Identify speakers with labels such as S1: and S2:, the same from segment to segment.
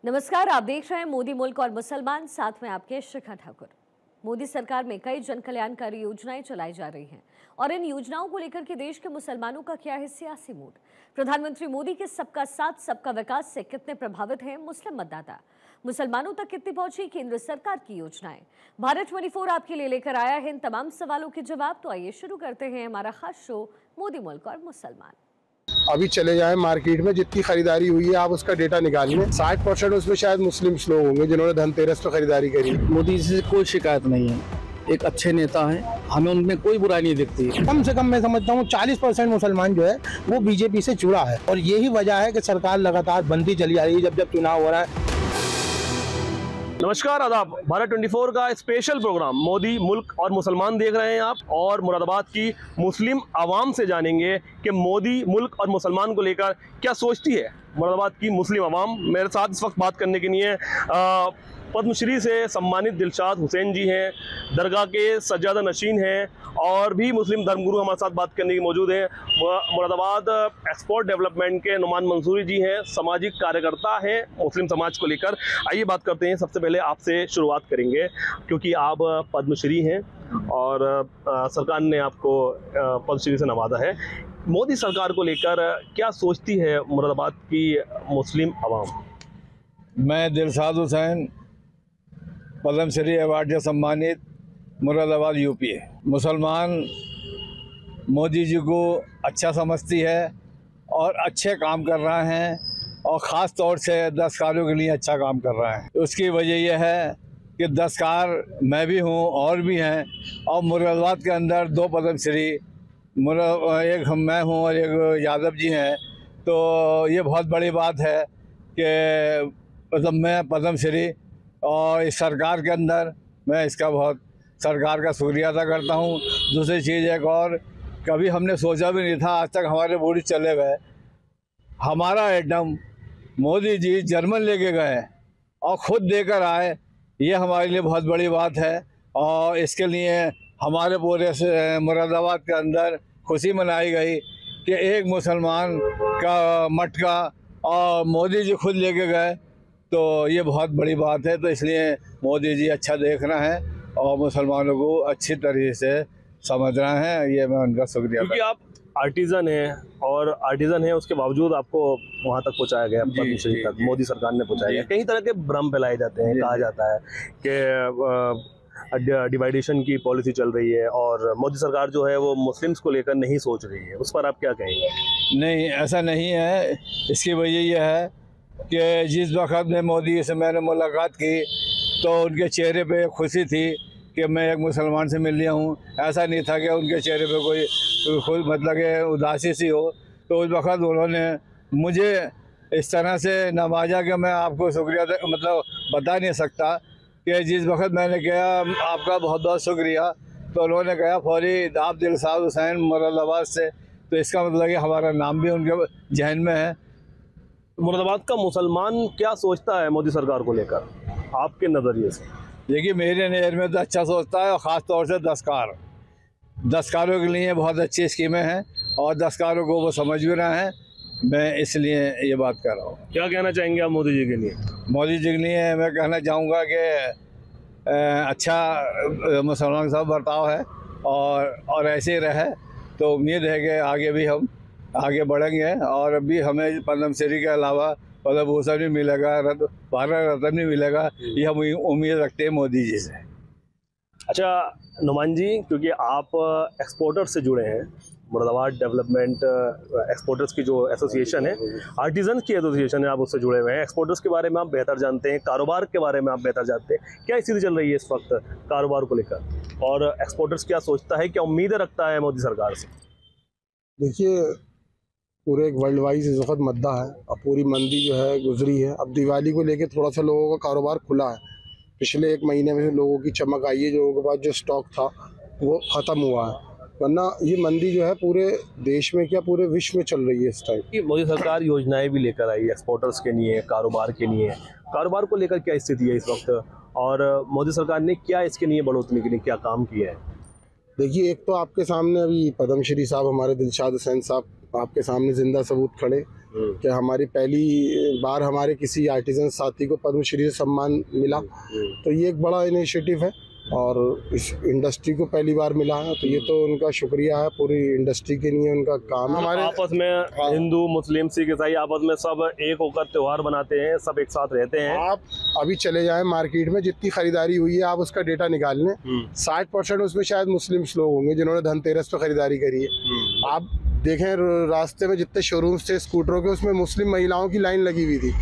S1: नमस्कार, आप देख रहे हैं मोदी मुल्क और मुसलमान, साथ में आपके शिखा ठाकुर। मोदी सरकार में कई जन कल्याणकारी योजनाएं चलाई जा रही हैं और इन योजनाओं को लेकर के देश के मुसलमानों का क्या है सियासी मूड। प्रधानमंत्री मोदी के सबका साथ सबका विकास से कितने प्रभावित हैं मुस्लिम मतदाता, मुसलमानों तक कितनी पहुंची केंद्र सरकार की योजनाएं। भारत 24 आपके लिए लेकर आया है इन तमाम सवालों के जवाब। तो आइए शुरू करते हैं हमारा खास शो मोदी मुल्क और मुसलमान।
S2: अभी चले जाएं मार्केट में, जितनी खरीदारी हुई है आप उसका डेटा निकालिए। 60% उसमें शायद मुस्लिम लोग होंगे जिन्होंने धनतेरस पर खरीदारी करी।
S3: मोदी जी से कोई शिकायत नहीं है, एक अच्छे नेता हैं, हमें उनमें कोई बुराई नहीं दिखती।
S4: कम से कम मैं समझता हूँ 40% मुसलमान जो है वो बीजेपी से जुड़ा है और यही वजह है कि सरकार लगातार बनती चली आ रही है जब चुनाव हो रहा है।
S5: नमस्कार, आदाब। भारत 24 का स्पेशल प्रोग्राम मोदी मुल्क और मुसलमान देख रहे हैं आप, और मुरादाबाद की मुस्लिम आवाम से जानेंगे कि मोदी मुल्क और मुसलमान को लेकर क्या सोचती है मुरादाबाद की मुस्लिम आवाम। मेरे साथ इस वक्त बात करने के लिए पद्मश्री से सम्मानित दिलशाद हुसैन जी हैं, दरगाह के सज्जादा नशीन हैं, और भी मुस्लिम धर्मगुरु हमारे साथ बात करने की मौजूद हैं। मुरादाबाद एक्सपोर्ट डेवलपमेंट के नुमान मंसूरी जी हैं, सामाजिक कार्यकर्ता हैं मुस्लिम समाज को लेकर। आइए बात करते हैं। सबसे पहले आपसे शुरुआत करेंगे क्योंकि आप पद्मश्री हैं और सरकार ने आपको पद्मश्री से नवाजा है। मोदी सरकार को लेकर क्या सोचती है मुरादाबाद की मुस्लिम आवाम?
S3: मैं दिलशाद हुसैन, पद्मश्री अवार्ड से सम्मानित, मुरादाबाद यूपी है। मुसलमान मोदी जी को अच्छा समझती है और अच्छे काम कर रहे हैं, और ख़ास तौर से दस्तकारों के लिए अच्छा काम कर रहे हैं। उसकी वजह यह है कि दस्तकार मैं भी हूँ और भी हैं, और मुरादाबाद के अंदर 2 पद्मश्री, एक मैं हूँ और एक यादव जी हैं। तो ये बहुत बड़ी बात है कि मतलब मैं पद्मश्री, और इस सरकार के अंदर मैं इसका बहुत सरकार का शुक्रिया अदा करता हूँ। दूसरी चीज़ एक और, कभी हमने सोचा भी नहीं था, आज तक हमारे बूढ़ी चले गए, हमारा आइटम मोदी जी जर्मन लेके गए और ख़ुद देकर आए, ये हमारे लिए बहुत बड़ी बात है। और इसके लिए हमारे पूरे मुरादाबाद के अंदर खुशी मनाई गई कि एक मुसलमान का मटका और मोदी जी खुद लेके गए, तो ये बहुत बड़ी बात है। तो इसलिए मोदी जी अच्छा देख रहे हैं और मुसलमानों को अच्छी तरीके से समझ रहे हैं, ये मैं उनका शुक्रिया।
S5: क्योंकि आप आर्टिज़न हैं, और आर्टिज़न है उसके बावजूद आपको वहाँ तक पहुँचाया गया, पद्मश्री तक मोदी सरकार ने पहुँचाया गया। कई तरह के भ्रम फैलाए जाते हैं, कहा जाता है कि डिवाइडेशन की पॉलिसी चल रही है और मोदी सरकार जो है वो मुस्लिम्स को लेकर नहीं सोच रही है। उस पर आप क्या कहेंगे?
S3: नहीं, ऐसा नहीं है। इसकी वजह यह है कि जिस वक्त में मोदी से मैंने मुलाकात की तो उनके चेहरे पे खुशी थी कि मैं एक मुसलमान से मिल लिया हूँ। ऐसा नहीं था कि उनके चेहरे पे कोई खुद मतलब कि उदासी सी हो। तो उस वक्त उन्होंने मुझे इस तरह से नवाजा कि मैं आपको शुक्रिया मतलब बता नहीं सकता कि जिस वक्त मैंने कहा आपका बहुत बहुत शुक्रिया, तो उन्होंने कहा फौरी आप दिलशाद हुसैन मुरादाबाद से, तो इसका मतलब कि हमारा नाम भी उनके जहन में है।
S5: मुरादाबाद का मुसलमान क्या सोचता है मोदी सरकार को लेकर आपके नज़रिए से?
S3: देखिए, मेरे नज़र में तो अच्छा सोचता है, और ख़ास तौर से दस्तकारों के लिए बहुत अच्छी स्कीमें हैं और दस्तकारों को वो समझ भी रहे हैं। मैं इसलिए ये बात कर रहा हूँ।
S5: क्या कहना चाहेंगे आप मोदी जी के लिए?
S3: मोदी जी के लिए मैं कहना चाहूँगा कि अच्छा मुसलमान सब बर्ताव है और ऐसे ही रहे, तो उम्मीद है कि आगे भी हम आगे बढ़ेंगे, और अभी हमें पद्मश्री के अलावा पद्म भूषण भी मिलेगा, भारत रत्न भी मिलेगा, ये हम उम्मीद रखते हैं मोदी जी से।
S5: अच्छा नुमान जी, क्योंकि आप एक्सपोर्टर्स से जुड़े हैं, मुरादाबाद डेवलपमेंट एक्सपोर्टर्स की जो एसोसिएशन है, आर्टिजन की एसोसिएशन है, आप उससे जुड़े हुए हैं। एक्सपोर्टर्स के बारे में आप बेहतर जानते हैं, कारोबार के बारे में आप बेहतर जानते हैं। क्या स्थिति चल रही है इस वक्त कारोबार को लेकर, और एक्सपोर्टर्स क्या सोचता है, क्या उम्मीदें रखता है मोदी सरकार से?
S2: देखिए, पूरे एक वर्ल्ड वाइज इस वक्त मद्दा है और पूरी मंदी जो है गुजरी है। अब दिवाली को लेके थोड़ा सा लोगों का कारोबार खुला है। पिछले 1 महीने में लोगों की चमक आई है, लोगों के पास जो स्टॉक था वो ख़त्म हुआ है, वरना ये मंदी जो है पूरे देश में क्या पूरे विश्व में चल रही है इस टाइम।
S5: मोदी सरकार योजनाएं भी लेकर आई है एक्सपोर्टर्स के लिए, कारोबार के लिए। कारोबार को लेकर क्या स्थिति है इस वक्त, और मोदी सरकार ने क्या इसके लिए बढ़ोतरी के लिए क्या काम किया है?
S2: देखिए, एक तो आपके सामने अभी पद्मश्री साहब हमारे दिलशाद हुसैन साहब आपके सामने जिंदा सबूत खड़े कि हमारी पहली बार हमारे किसी आर्टिजन साथी को पद्मश्री से सम्मान मिला, तो ये एक बड़ा इनिशिएटिव है और इस इंडस्ट्री को पहली बार मिला है, तो ये तो उनका शुक्रिया है, पूरी इंडस्ट्री के लिए उनका काम है।
S5: हमारे आपस में हिंदू मुस्लिम सिख ईसाई आपस में सब एक होकर त्योहार बनाते हैं, सब एक साथ रहते हैं।
S2: आप अभी चले जाएं मार्केट में, जितनी खरीदारी हुई है आप उसका डेटा निकाल लें, 60% उसमें शायद मुस्लिम्स लोग होंगे जिन्होंने धनतेरस पे खरीदारी करी है। आप देखें रास्ते में जितने शोरूम्स थे स्कूटरों के, उसमें मुस्लिम महिलाओं की लाइन लगी हुई थी।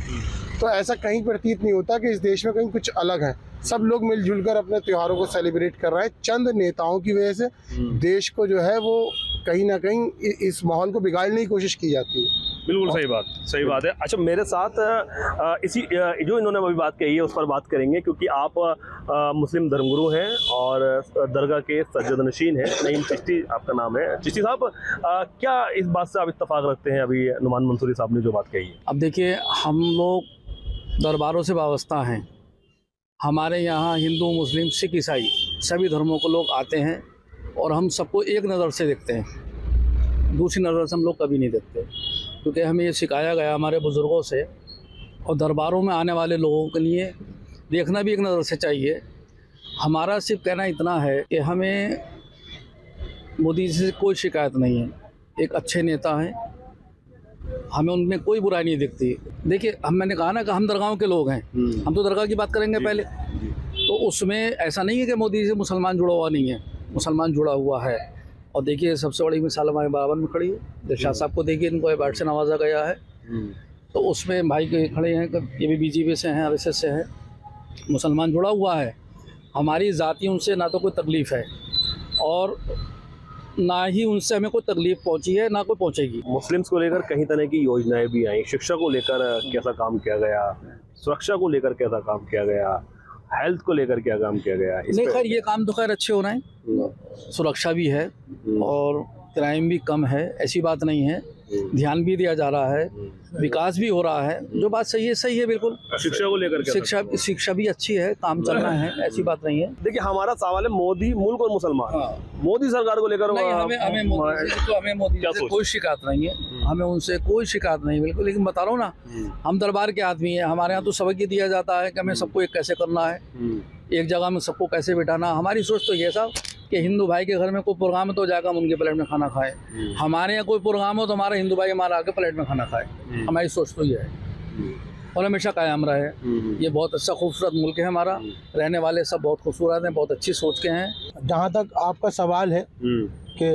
S2: तो ऐसा कहीं प्रतीत नहीं होता कि इस देश में कहीं कुछ अलग है। सब लोग मिलजुल कर अपने त्योहारों को सेलिब्रेट कर रहे हैं। चंद नेताओं की वजह से देश को जो है वो कहीं ना कहीं इस माहौल को बिगाड़ने की कोशिश की जाती है।
S5: बिल्कुल सही बात है। अच्छा, मेरे साथ इसी जो इन्होंने अभी बात कही है उस पर बात करेंगे, क्योंकि आप मुस्लिम धर्मगुरु हैं और दरगाह के सज्जदनशीन हैं। नईम चिश्ती आपका नाम है। चिश्ती साहब, क्या इस बात से आप इत्तेफाक रखते हैं अभी नुमान मंसूरी साहब ने जो बात कही है?
S6: अब देखिए, हम लोग दरबारों से वाबस्ता हैं। हमारे यहाँ हिंदू मुस्लिम सिख ईसाई सभी धर्मों को लोग आते हैं और हम सबको एक नज़र से देखते हैं, दूसरी नज़र से हम लोग कभी नहीं देखते, क्योंकि हमें ये सिखाया गया हमारे बुज़ुर्गों से। और दरबारों में आने वाले लोगों के लिए देखना भी एक नज़र से चाहिए। हमारा सिर्फ कहना इतना है कि हमें मोदी जी से कोई शिकायत नहीं है, एक अच्छे नेता हैं, हमें उनमें कोई बुराई नहीं दिखती। देखिए, मैंने कहा ना कि हम दरगाहों के लोग हैं, हम तो दरगाह की बात करेंगे पहले। तो उसमें ऐसा नहीं है कि मोदी जी से मुसलमान जुड़ा हुआ नहीं है, मुसलमान जुड़ा हुआ है। और देखिए, सबसे बड़ी मिसाल हमारे बराबर में खड़ी है, दिलशाद साहब को देखिए, इनको अवार्ड से नवाजा गया है। तो उसमें भाई के खड़े हैं कि ये भी बीजेपी से हैं, आरएसएस से है, मुसलमान जुड़ा हुआ है। हमारी ज़ाती उनसे ना तो कोई तकलीफ़ है और ना ही उनसे हमें कोई तकलीफ पहुंची है, ना कोई पहुंचेगी।
S5: मुस्लिम्स को लेकर कई तरह की योजनाएं भी आई। शिक्षा को लेकर कैसा काम किया गया, सुरक्षा को लेकर कैसा काम किया गया, हेल्थ को लेकर क्या काम किया गया?
S6: नहीं, खैर ये काम तो खैर अच्छे हो रहे हैं, सुरक्षा भी है और क्राइम भी कम है, ऐसी बात नहीं है। ध्यान भी दिया जा रहा है, विकास भी हो रहा है, जो बात सही है बिल्कुल।
S5: शिक्षा को लेकर
S6: शिक्षा भी अच्छी है, काम चल रहा है, ऐसी बात नहीं है।
S5: देखिए, हमारा सवाल है मोदी मुल्क और मुसलमान। मोदी सरकार को लेकर
S6: हमें मोदी से कोई शिकायत नहीं है, हमें उनसे कोई शिकायत नहीं, बिल्कुल। लेकिन बता रहा हूँ ना, हम दरबार के आदमी हैं, हमारे यहाँ तो सबक ये दिया जाता है कि हमें सबको एक कैसे करना है, एक जगह में सबको कैसे बिठाना। हमारी सोच तो ये साहब कि हिंदू भाई के घर में कोई प्रोग्राम है तो जाकर हम उनके प्लेट में खाना खाए, हमारे यहाँ कोई प्रोग्राम हो तो हमारा हिंदू भाई हमारा आके प्लेट में खाना खाए। हमारी सोच तो ये है और हमेशा कायम रहे। ये बहुत अच्छा खूबसूरत मुल्क है हमारा, रहने वाले सब बहुत खूबसूरत हैं, बहुत अच्छी सोच के हैं।
S4: जहाँ तक आपका सवाल है कि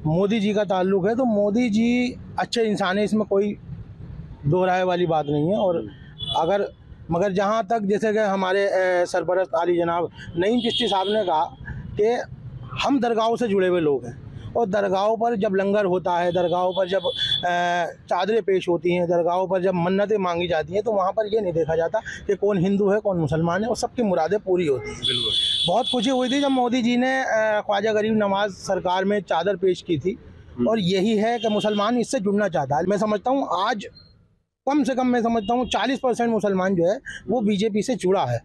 S4: मोदी जी का ताल्लुक है, तो मोदी जी अच्छे इंसान है, इसमें कोई दो राय वाली बात नहीं है। और मगर जहाँ तक जैसे कि हमारे सरपरस्त आली जनाब नईम चिश्ती साहब ने कहा कि हम दरगाहों से जुड़े हुए लोग हैं और दरगाहों पर जब लंगर होता है, दरगाहों पर जब चादरें पेश होती हैं, दरगाहों पर जब मन्नतें मांगी जाती हैं, तो वहाँ पर ये नहीं देखा जाता कि कौन हिंदू है कौन मुसलमान है, और सबकी मुरादें पूरी होती हैं।
S5: बिल्कुल।
S4: बहुत खुशी हुई थी जब मोदी जी ने ख्वाजा गरीब नवाज सरकार में चादर पेश की थी, और यही है कि मुसलमान इससे जुड़ना चाहता है। मैं समझता हूँ आज कम से कम मैं समझता हूँ 40% मुसलमान जो है वो बीजेपी से जुड़ा है,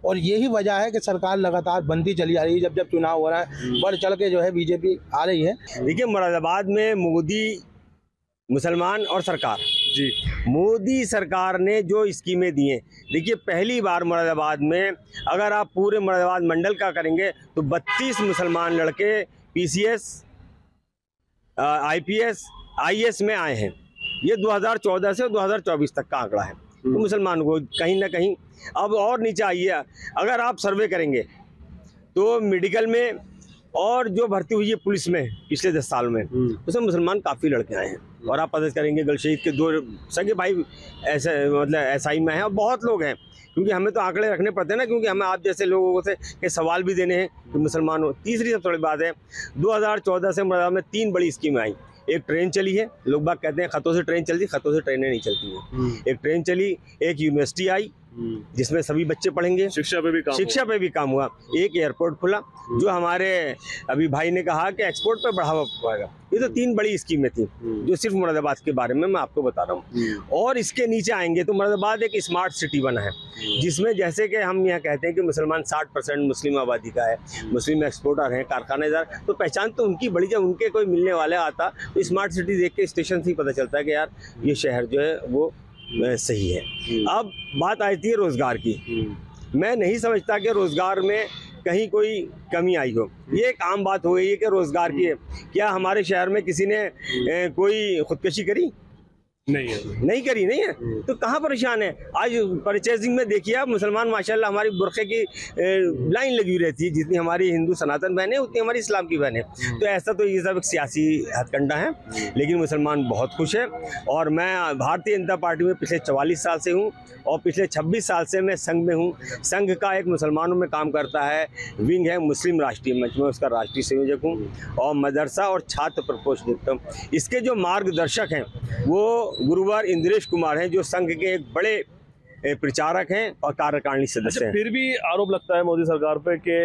S4: और यही वजह है कि सरकार लगातार बनती चली आ रही है। जब चुनाव हो रहा है बढ़ चढ़ के जो है बीजेपी आ रही है।
S7: देखिए, मुरादाबाद में मोदी मुसलमान और सरकार
S5: जी,
S7: मोदी सरकार ने जो स्कीमें दी हैं, देखिए पहली बार मुरादाबाद में अगर आप पूरे मुरादाबाद मंडल का करेंगे तो 32 मुसलमान लड़के PCS IPS IAS में आए हैं। ये 2014 से 2024 तक का आंकड़ा है। तो मुसलमान को कहीं ना कहीं अब और नीचे आइए, अगर आप सर्वे करेंगे तो मेडिकल में और जो भर्ती हुई है पुलिस में पिछले 10 साल में, उसमें मुसलमान काफ़ी लड़के आए हैं। और आप पता करेंगे गलशहीद के 2 सगे भाई ऐसे मतलब SI में हैं, और बहुत लोग हैं, क्योंकि हमें तो आंकड़े रखने पड़ते हैं ना, क्योंकि हमें आप जैसे लोगों से के सवाल भी देने हैं कि मुसलमान हो। तीसरी सबसे बड़ी बात है, 2014 से मुरादाबाद में 3 बड़ी स्कीम आई। एक ट्रेन चली है, लोग बाग कहते हैं खतों से ट्रेन चलती, खतों से ट्रेनें नहीं चलती हैं। एक ट्रेन चली, एक यूनिवर्सिटी आई जिसमें सभी बच्चे पढ़ेंगे।
S5: शिक्षा पे भी काम हुआ। एक एयरपोर्ट खुला जो हमारे अभी भाई ने कहा कि एक्सपोर्ट पे बढ़ावा पाएगा। ये तो 3 बड़ी स्कीमें थी जो सिर्फ मुरादाबाद के बारे में मैं आपको बता रहा हूँ। और इसके नीचे आएंगे तो मुरादाबाद एक स्मार्ट सिटी बना है, जिसमें जैसे कि हम यहाँ कहते हैं कि मुसलमान 60% मुस्लिम आबादी का है, मुस्लिम एक्सपोर्टर हैं, कारखानेदार, तो पहचान तो उनकी बड़ी। जब उनके कोई मिलने वाले आता तो स्मार्ट सिटी देख के स्टेशन से ही पता चलता है कि यार ये शहर जो है वो सही है। अब बात आती है रोजगार की। मैं नहीं समझता कि रोजगार में कहीं कोई कमी आई हो। ये एक आम बात हो गई है कि रोजगार की है। क्या हमारे शहर में किसी ने कोई खुदकशी करी? नहीं करी, नहीं है तो कहाँ परेशान है। आज परचेजिंग में देखिए आप, मुसलमान माशाल्लाह हमारी बुरखे की लाइन लगी हुई रहती है। जितनी हमारी हिंदू सनातन बहनें उतनी हमारी इस्लाम की बहनें। तो ऐसा तो ये सब एक सियासी हथकंडा है, लेकिन मुसलमान बहुत खुश है। और मैं भारतीय जनता पार्टी में पिछले 44 साल से हूँ और पिछले 26 साल से मैं संघ में हूँ। संघ का एक मुसलमानों में काम करता है विंग है मुस्लिम राष्ट्रीय मंच में, उसका राष्ट्रीय संयोजक हूँ और मदरसा और छात्र प्रकोष्ठ देखता हूँ। इसके जो मार्गदर्शक हैं वो गुरुवार इंद्रेश कुमार हैं, जो संघ के एक बड़े प्रचारक हैं और कार्यकारिणी सदस्य हैं। फिर भी आरोप लगता है मोदी सरकार पे कि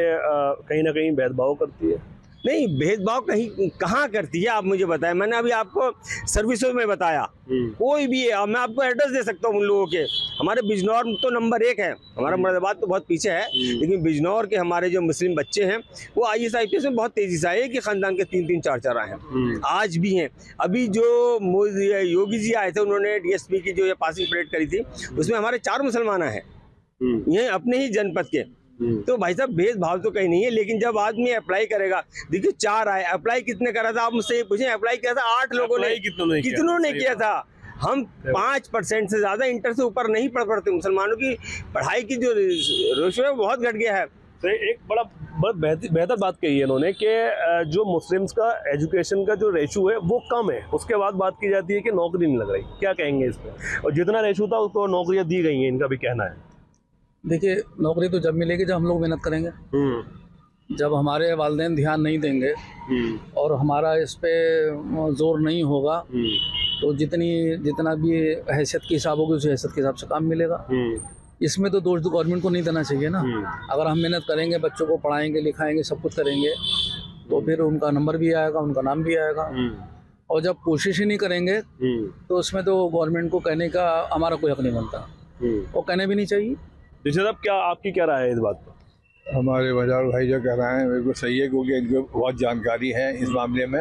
S5: कहीं ना कहीं भेदभाव करती है।
S7: नहीं, भेदभाव कहीं कहाँ करती है आप मुझे बताएं। मैंने अभी आपको सर्विसों में बताया, कोई भी है, मैं आपको एड्रेस दे सकता हूँ उन लोगों के। हमारे बिजनौर तो नंबर 1 है, हमारा मुरादाबाद तो बहुत पीछे है, लेकिन बिजनौर के हमारे जो मुस्लिम बच्चे हैं वो IAS IPS में बहुत तेजी से आए कि खानदान के 3-3 4-4 आए हैं, आज भी हैं। अभी जो योगी जी आए थे, उन्होंने DSP की जो ये पासिंग परेड करी थी, उसमें हमारे 4 मुसलमान हैं, ये अपने ही जनपद के। तो भाई साहब भेदभाव तो कहीं नहीं है, लेकिन जब आदमी अप्लाई करेगा, देखिए 4 आए, अप्लाई कितने करा था आप मुझसे ये पूछें। अप्लाई किया था 8 लोगों ने, कितनों ने किया था। हम 5% से ज्यादा इंटर से ऊपर नहीं पढ़ पड़ते। मुसलमानों की पढ़ाई की जो रेशो है बहुत घट गया है।
S5: तो एक बहुत बेहतर बात कही है इन्होंने कि जो मुस्लिम्स का एजुकेशन का जो रेशो है वो कम है, उसके बाद बात की जाती है कि नौकरी नहीं लग रही। क्या कहेंगे इस पर? और जितना रेशो था उसको नौकरियां दी गई हैं, इनका भी कहना है।
S6: देखिए, नौकरी तो जब मिलेगी जब हम लोग मेहनत करेंगे। जब हमारे वालिदैन ध्यान नहीं देंगे और हमारा इस पे जोर नहीं होगा तो जितना भी हैसियत के हिसाब होगी उस हैसियत के हिसाब से काम मिलेगा। इसमें तो दोष गवर्नमेंट को नहीं देना चाहिए ना। अगर हम मेहनत करेंगे, बच्चों को पढ़ाएंगे लिखाएंगे, सब कुछ करेंगे, तो फिर उनका नंबर भी आएगा, उनका नाम भी आएगा। और जब कोशिश ही नहीं करेंगे तो उसमें तो गवर्नमेंट को कहने का हमारा कोई हक नहीं बनता, और कहने भी नहीं चाहिए।
S5: साहब, क्या आपकी क्या राय है इस बात पर?
S3: हमारे बाजार भाई जो कह रहे हैं बिल्कुल सही है, क्योंकि इनको बहुत जानकारी है इस मामले में,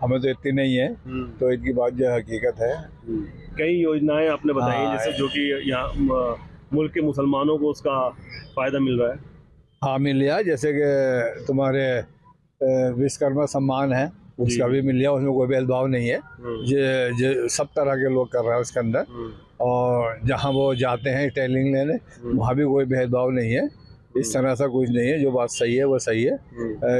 S3: हमें तो इतनी नहीं है, तो इनकी बात जो हकीकत है।
S5: कई योजनाएं आपने बताई जैसे जो कि यहाँ मुल्क के मुसलमानों को उसका फ़ायदा मिल रहा है।
S3: हाँ, मिल लिया। जैसे कि तुम्हारे विश्वकर्मा सम्मान है, उसका भी मिल लिया, उसमें कोई भेदभाव नहीं है। जो सब तरह के लोग कर रहे हैं उसके अंदर, और जहाँ वो जाते हैं ट्रेनिंग लेने वहाँ भी कोई भेदभाव नहीं है। इस तरह से कुछ नहीं है, जो बात सही है वो सही है।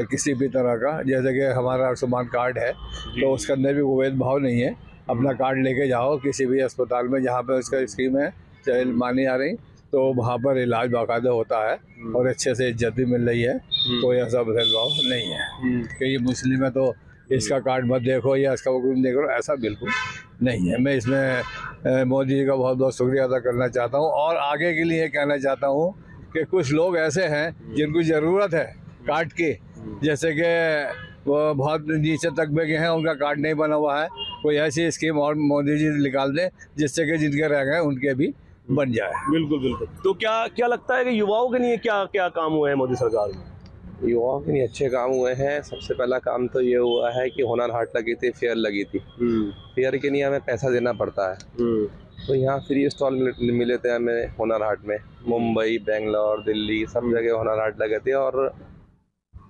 S3: किसी भी तरह का, जैसे कि हमारा आयुष्मान कार्ड है तो उसके अंदर भी कोई भेदभाव नहीं है। अपना कार्ड लेके जाओ किसी भी अस्पताल में जहाँ पे उसका स्कीम है चाहे मानी आ रही, तो वहाँ पर इलाज बाकायदा होता है और अच्छे से इज्जत भी मिल रही है। कोई ऐसा भेदभाव नहीं है कि ये मुस्लिम है तो इसका कार्ड मत देखो या इसका हुक्म देखो, ऐसा बिल्कुल नहीं है। मैं इसमें मोदी जी का बहुत बहुत शुक्रिया अदा करना चाहता हूँ, और आगे के लिए कहना चाहता हूँ कि कुछ लोग ऐसे हैं जिनको ज़रूरत है कार्ड की, जैसे कि वो बहुत नीचे तबके के हैं, उनका कार्ड नहीं बना हुआ है, कोई ऐसी स्कीम और मोदी जी निकाल दें जिससे कि जिनके रह गए उनके भी बन जाए।
S5: बिल्कुल बिल्कुल। तो क्या लगता है कि युवाओं के लिए क्या क्या काम हुए हैं मोदी सरकार में?
S8: युवाओं के लिए अच्छे काम हुए हैं। सबसे पहला काम तो ये हुआ है कि हुनर हाट लगी थी, फेयर लगी थी। फेयर के लिए हमें पैसा देना पड़ता है, तो यहाँ फ्री स्टॉल मिले थे हमें हुनर हाट में। मुंबई, बेंगलोर, दिल्ली सब जगह हुनर हाट लगे थे और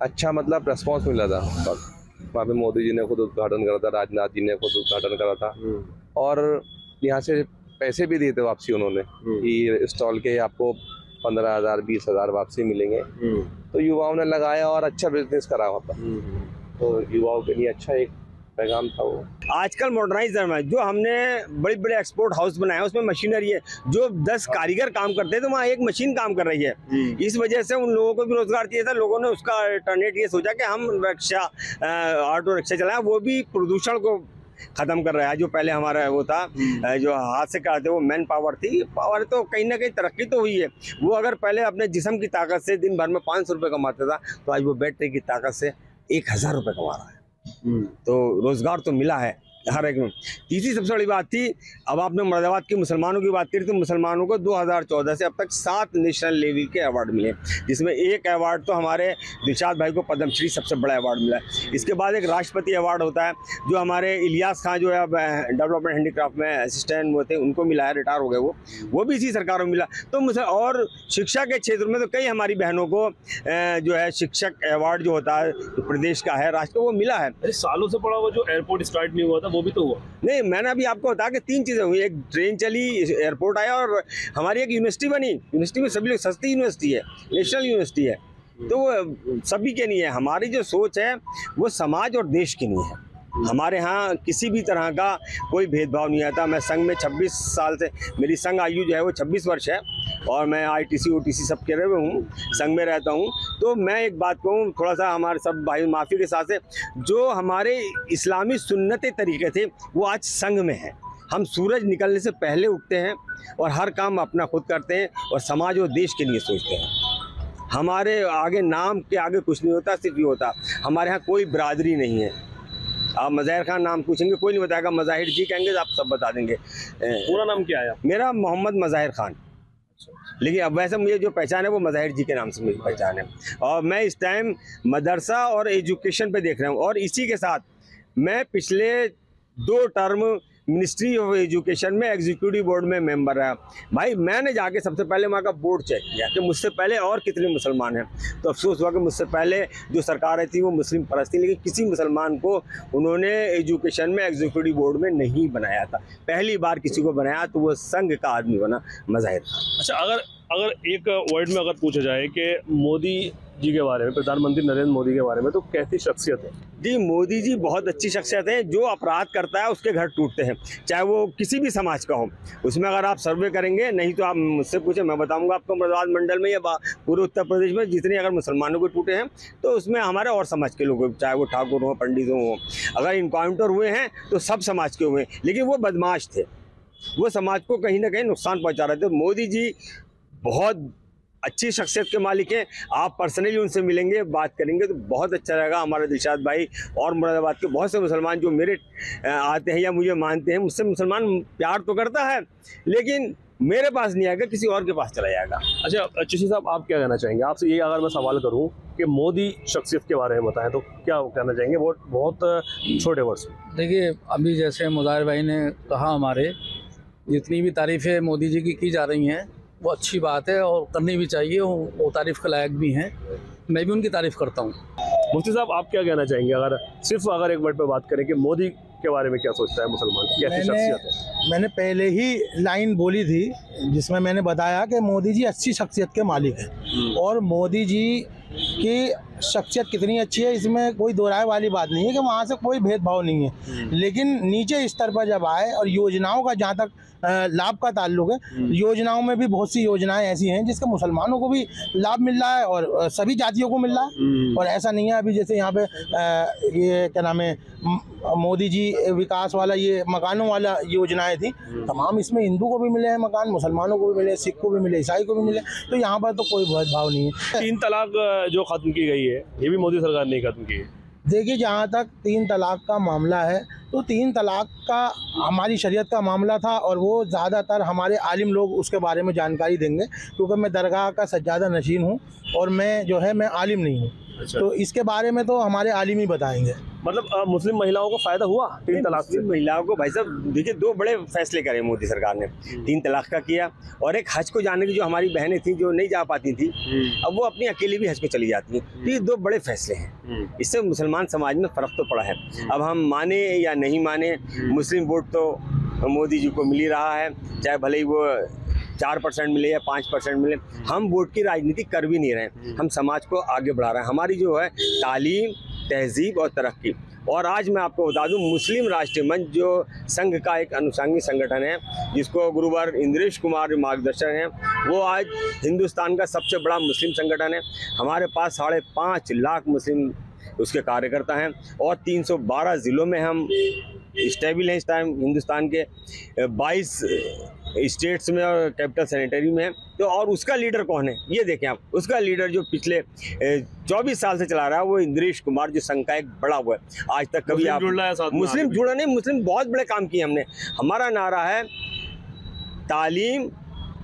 S8: अच्छा मतलब रेस्पॉन्स मिला था। वहाँ पे मोदी जी ने खुद उद्घाटन करा था, राजनाथ जी ने खुद उद्घाटन करा था, और यहाँ से पैसे भी दिए थे वापसी उन्होंने कि स्टॉल के आपको 15,000 20,000 वापसी मिलेंगे। तो युवाओं ने लगाया और अच्छा बिजनेस करा वहाँ पर, तो युवाओं के लिए अच्छा एक पैगाम था वो।
S7: आजकल मॉडर्नाइज है, जो हमने बड़े बड़े एक्सपोर्ट हाउस बनाए उसमें मशीनरी है, जो 10 कारीगर काम करते हैं तो वहाँ एक मशीन काम कर रही है। इस वजह से उन लोगों को भी रोजगार चाहिए था। लोगों ने उसका अल्टरनेट ये सोचा कि हम रिक्शा, ऑटो रिक्शा चलाएं, वो भी प्रदूषण को ख़त्म कर रहा है। जो पहले हमारा वो था जो हाथ से करते वो मैन पावर थी, पावर तो कहीं ना कहीं तरक्की तो हुई है। वो अगर पहले अपने जिस्म की ताकत से दिन भर में 500 रुपये कमाता था, तो आज वो बैटरी की ताकत से 1000 रुपये कमा रहा है। तो रोज़गार तो मिला है हर एक में। तीसरी सबसे बड़ी बात थी, अब आपने मुरादाबाद के मुसलमानों की बात करी, तो मुसलमानों को 2014 से अब तक 7 नेशनल लेवल के अवार्ड मिले, जिसमें एक अवार्ड तो हमारे दिलशाद भाई को पद्मश्री सबसे बड़ा अवार्ड मिला है। इसके बाद एक राष्ट्रपति अवार्ड होता है, जो हमारे इलियास खां जो है अब डेवलपमेंट हैंडीक्राफ्ट में असिस्टेंट वो थे, उनको मिला है, रिटायर हो गए वो भी इसी सरकार में मिला। तो मुझे और शिक्षा के क्षेत्र में तो कई हमारी बहनों को जो है शिक्षक अवार्ड जो होता है प्रदेश का है, राष्ट्र को, वो मिला है।
S5: सालों से पड़ा हुआ जो एयरपोर्ट स्टार्ट नहीं हुआ था वो भी तो हुआ।
S7: नहीं, मैंने अभी आपको बताया कि 3 चीज़ें हुई, एक ट्रेन चली, एयरपोर्ट आया और हमारी एक यूनिवर्सिटी बनी। यूनिवर्सिटी में सभी लोग, सस्ती यूनिवर्सिटी है, नेशनल यूनिवर्सिटी है, तो वो सभी के नहीं है। हमारी जो सोच है वो समाज और देश की नहीं है। हमारे यहाँ किसी भी तरह का कोई भेदभाव नहीं आता। मैं संघ में 26 साल से, मेरी संघ आयु जो है वो 26 वर्ष है, और मैं ITC OTC सब के रहे हूँ, संघ में रहता हूँ। तो मैं एक बात कहूँ, थोड़ा सा हमारे सब भाई माफ़ी के साथ से, जो हमारे इस्लामी सुन्नते तरीके थे वो आज संघ में है। हम सूरज निकलने से पहले उठते हैं और हर काम अपना खुद करते हैं और समाज और देश के लिए सोचते हैं। हमारे आगे नाम के आगे कुछ नहीं होता, सिर्फ ये होता। हमारे यहाँ कोई बिरादरी नहीं है। आप मज़ाहिर खान नाम पूछेंगे, कोई नहीं बताएगा, मज़ाहिर जी कहेंगे तो आप सब बता देंगे।
S5: पूरा नाम क्या है?
S7: मेरा मोहम्मद मज़ाहिर खान, लेकिन अब वैसे मुझे जो पहचान है वो मज़ाहिर जी के नाम से मेरी पहचान है। और मैं इस टाइम मदरसा और एजुकेशन पे देख रहा हूँ, और इसी के साथ मैं पिछले 2 टर्म मिनिस्ट्री ऑफ एजुकेशन में एग्जीक्यूटिव बोर्ड में मेंबर रहा। भाई मैंने जाके सबसे पहले वहाँ का बोर्ड चेक किया कि मुझसे पहले और कितने मुसलमान हैं। तो अफसोस हुआ कि मुझसे पहले जो सरकारें थी वो मुस्लिम परस्त थी, लेकिन किसी मुसलमान को उन्होंने एजुकेशन में एग्जीक्यूटिव बोर्ड में नहीं बनाया था। पहली बार किसी को बनाया तो वो संघ का आदमी बना, मज़ाहिर।
S5: अच्छा, अगर एक वर्ड में अगर पूछा जाए कि मोदी जी के बारे में, प्रधानमंत्री नरेंद्र मोदी के बारे में, तो कैसी शख्सियत है?
S7: जी, मोदी जी बहुत अच्छी शख्सियत है। जो अपराध करता है उसके घर टूटते हैं, चाहे वो किसी भी समाज का हो। उसमें अगर आप सर्वे करेंगे, नहीं तो आप मुझसे पूछे, मैं बताऊंगा आपको मुरादाबाद मंडल में या पूरे उत्तर प्रदेश में जितने अगर मुसलमानों को टूटे हैं, तो उसमें हमारे और समाज के लोग, चाहे वो ठाकुर हों, पंडित हों। अगर इनकाउंटर हुए हैं तो सब समाज के हुए हैं, लेकिन वो बदमाश थे, वो समाज को कहीं ना कहीं नुकसान पहुँचा रहे थे। मोदी जी बहुत अच्छी शख्सियत के मालिक हैं। आप पर्सनली उनसे मिलेंगे, बात करेंगे तो बहुत अच्छा रहेगा। हमारे दिलशाद भाई और मुरादाबाद के बहुत से मुसलमान जो मेरे आते हैं या मुझे मानते हैं, मुझसे मुसलमान प्यार तो करता है, लेकिन मेरे पास नहीं आएगा, किसी और के पास चला जाएगा।
S5: अच्छा चिश्ती साहब, आप क्या कहना चाहेंगे? आपसे ये अगर मैं सवाल करूँ कि मोदी शख्सियत के बारे में बताएं तो क्या कहना चाहेंगे? बहुत छोटे वर्ड्स।
S6: देखिए, अभी जैसे मुज़ाहिर भाई ने कहा, हमारे जितनी भी तारीफ़ें मोदी जी की जा रही हैं वो अच्छी बात है और करनी भी चाहिए, वो तारीफ़ के लायक भी हैं। मैं भी उनकी तारीफ़ करता हूँ।
S5: मुफ्ती साहब, आप क्या कहना चाहेंगे? अगर एक वर्ड पे बात करें कि मोदी के बारे में क्या सोचता है मुसलमान, कैसी शख्सियत है?
S4: मैंने पहले ही लाइन बोली थी जिसमें मैंने बताया कि मोदी जी अच्छी शख्सियत के मालिक हैं, और मोदी जी की शख्सियत कितनी अच्छी है इसमें कोई दो राय वाली बात नहीं है कि वहाँ से कोई भेदभाव नहीं है। लेकिन नीचे स्तर पर जब आए और योजनाओं का जहाँ तक लाभ का ताल्लुक है, योजनाओं में भी बहुत सी योजनाएं ऐसी हैं जिसके मुसलमानों को भी लाभ मिल रहा है और सभी जातियों को मिल रहा है। और ऐसा नहीं है अभी जैसे यहाँ पे ये क्या नाम है, मोदी जी विकास वाला ये मकानों वाला योजनाएं थी, तमाम इसमें हिंदू को भी मिले हैं मकान, मुसलमानों को भी मिले, सिख को भी मिले, ईसाई को भी मिले। तो यहाँ पर तो कोई भेदभाव नहीं है।
S5: 3 तलाक जो ख़त्म की गई है, ये भी मोदी सरकार ने खत्म की है।
S4: देखिए, जहाँ तक 3 तलाक का मामला है, तो 3 तलाक का हमारी शरीयत का मामला था और वो ज़्यादातर हमारे आलिम लोग उसके बारे में जानकारी देंगे, क्योंकि मैं दरगाह का सज्जादा नशीन हूँ और मैं आलिम नहीं हूँ।
S5: अच्छा।
S4: तो इसके बारे में तो हमारे आलिम ही बताएंगे।
S5: मतलब मुस्लिम महिलाओं को फ़ायदा हुआ 3 तलाक से?
S7: महिलाओं को भाई साहब देखिए, 2 बड़े फैसले करे मोदी सरकार ने। 3 तलाक का किया, और एक हज को जाने की जो हमारी बहनें थी जो नहीं जा पाती थी, अब वो अपनी अकेली भी हज को चली जाती हैं। ये 2 बड़े फैसले हैं। इससे मुसलमान समाज में फ़र्क तो पड़ा है। अब हम माने या नहीं माने, मुस्लिम वोट तो मोदी जी को मिल ही रहा है, चाहे भले ही वो 4% मिले या 5% मिले। हम वोट की राजनीति कर भी नहीं रहे, हम समाज को आगे बढ़ा रहे हैं। हमारी जो है तालीम, तहजीब और तरक्की। और आज मैं आपको बता दूं, मुस्लिम राष्ट्रीय मंच जो संघ का एक अनुषंगी संगठन है, जिसको गुरुवर इंद्रेश कुमार मार्गदर्शक हैं, वो आज हिंदुस्तान का सबसे बड़ा मुस्लिम संगठन है। हमारे पास 5.5 लाख मुस्लिम उसके कार्यकर्ता हैं और 312 ज़िलों में हम स्टेबल हैं इस टाइम हिंदुस्तान के 22 स्टेट्स में और कैपिटल सैनिटरी में है। तो और उसका लीडर कौन है ये देखें आप, उसका लीडर जो पिछले 24 साल से चला रहा है वो इंद्रेश कुमार, जो संघ का एक बड़ा हुआ है। आज तक कभी आप मुस्लिम जुड़ा नहीं, मुस्लिम बहुत बड़े काम किए हमने। हमारा नारा है तालीम,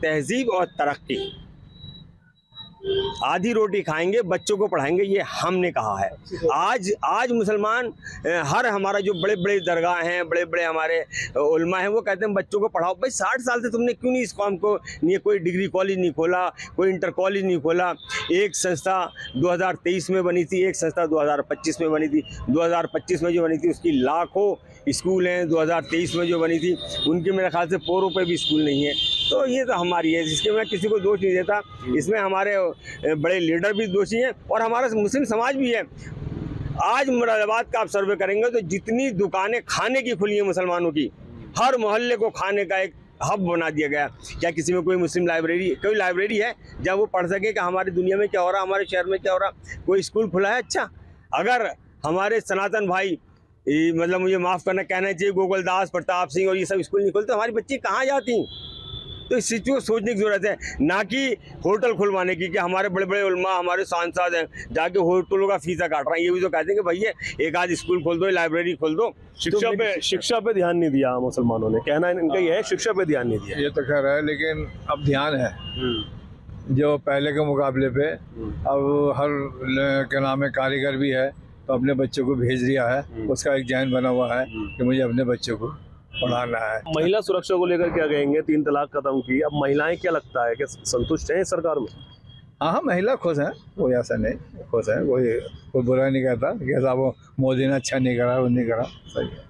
S7: तहजीब और तरक्की। आधी रोटी खाएंगे, बच्चों को पढ़ाएंगे, ये हमने कहा है। आज मुसलमान हर हमारा जो बड़े बड़े दरगाह हैं, बड़े बड़े हमारे उलमा हैं, वो कहते हैं बच्चों को पढ़ाओ। भाई 60 साल से तुमने क्यों नहीं इस काम को, नहीं कोई डिग्री कॉलेज नहीं खोला, कोई इंटर कॉलेज नहीं खोला। एक संस्था 2023 में बनी थी, एक संस्था 2025 में बनी थी। 2025 में जो बनी थी उसकी लाखों स्कूल हैं, 2023 में जो बनी थी उनके मेरे ख्याल से पोरों पे भी स्कूल नहीं है। तो ये तो हमारी है, जिसके मैं किसी को दोष नहीं देता। इसमें हमारे बड़े लीडर भी दोषी हैं और हमारा मुस्लिम समाज भी है। आज मुरादाबाद का आप सर्वे करेंगे तो जितनी दुकानें खाने की खुली हैं मुसलमानों की, हर मोहल्ले को खाने का एक हब बना दिया गया। क्या किसी में कोई मुस्लिम कोई लाइब्रेरी है जहाँ वो पढ़ सके कि हमारी दुनिया में क्या हो रहा है, हमारे शहर में क्या हो रहा है? कोई स्कूल खुला है? अच्छा, अगर हमारे सनातन भाई मतलब मुझे माफ़ करना कहना चाहिए गोकुलदास, प्रताप सिंह और ये सब स्कूल नहीं खोलते, हमारी बच्ची कहाँ जाती? तो इस चीज़ को सोचने की ज़रूरत है, ना कि होटल खुलवाने की। कि हमारे बड़े बड़े उलमा, हमारे सांसद हैं, जाके होटलों का फीसा काट रहे हैं। ये भी तो कहते हैं कि भैया एक आध स्कूल खोल दो, लाइब्रेरी खोल दो।
S5: शिक्षा पे ध्यान नहीं दिया मुसलमानों ने, कहना इनका ये है, शिक्षा पे ध्यान नहीं दिया।
S3: ये तो खैर है, लेकिन अब ध्यान है जो पहले के मुकाबले पे। अब हर क्या नाम है कारीगर भी है तो अपने बच्चों को भेज दिया है, उसका एक जहन बना हुआ है कि मुझे अपने बच्चों को पढ़ाना है।
S5: महिला सुरक्षा को लेकर क्या कहेंगे? 3 तलाक खत्म की, अब महिलाएं क्या लगता है कि संतुष्ट हैं सरकार में?
S3: हाँ, महिला खुश हैं, कोई ऐसा नहीं, खुश है, कोई बुरा नहीं कहता कि ऐसा वो मोदी ने अच्छा नहीं करा, वो नहीं करा, सही है।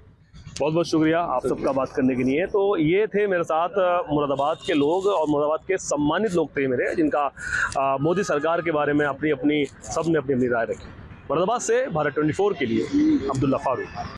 S5: बहुत बहुत शुक्रिया आप सबका बात करने के लिए। तो ये थे मेरे साथ मुरादाबाद के लोग और मुरादाबाद के सम्मानित लोग थे मेरे, जिनका मोदी सरकार के बारे में सब ने अपनी राय रखी। मुरादाबाद से भारत 24 के लिए अब्दुल्ला फारूक।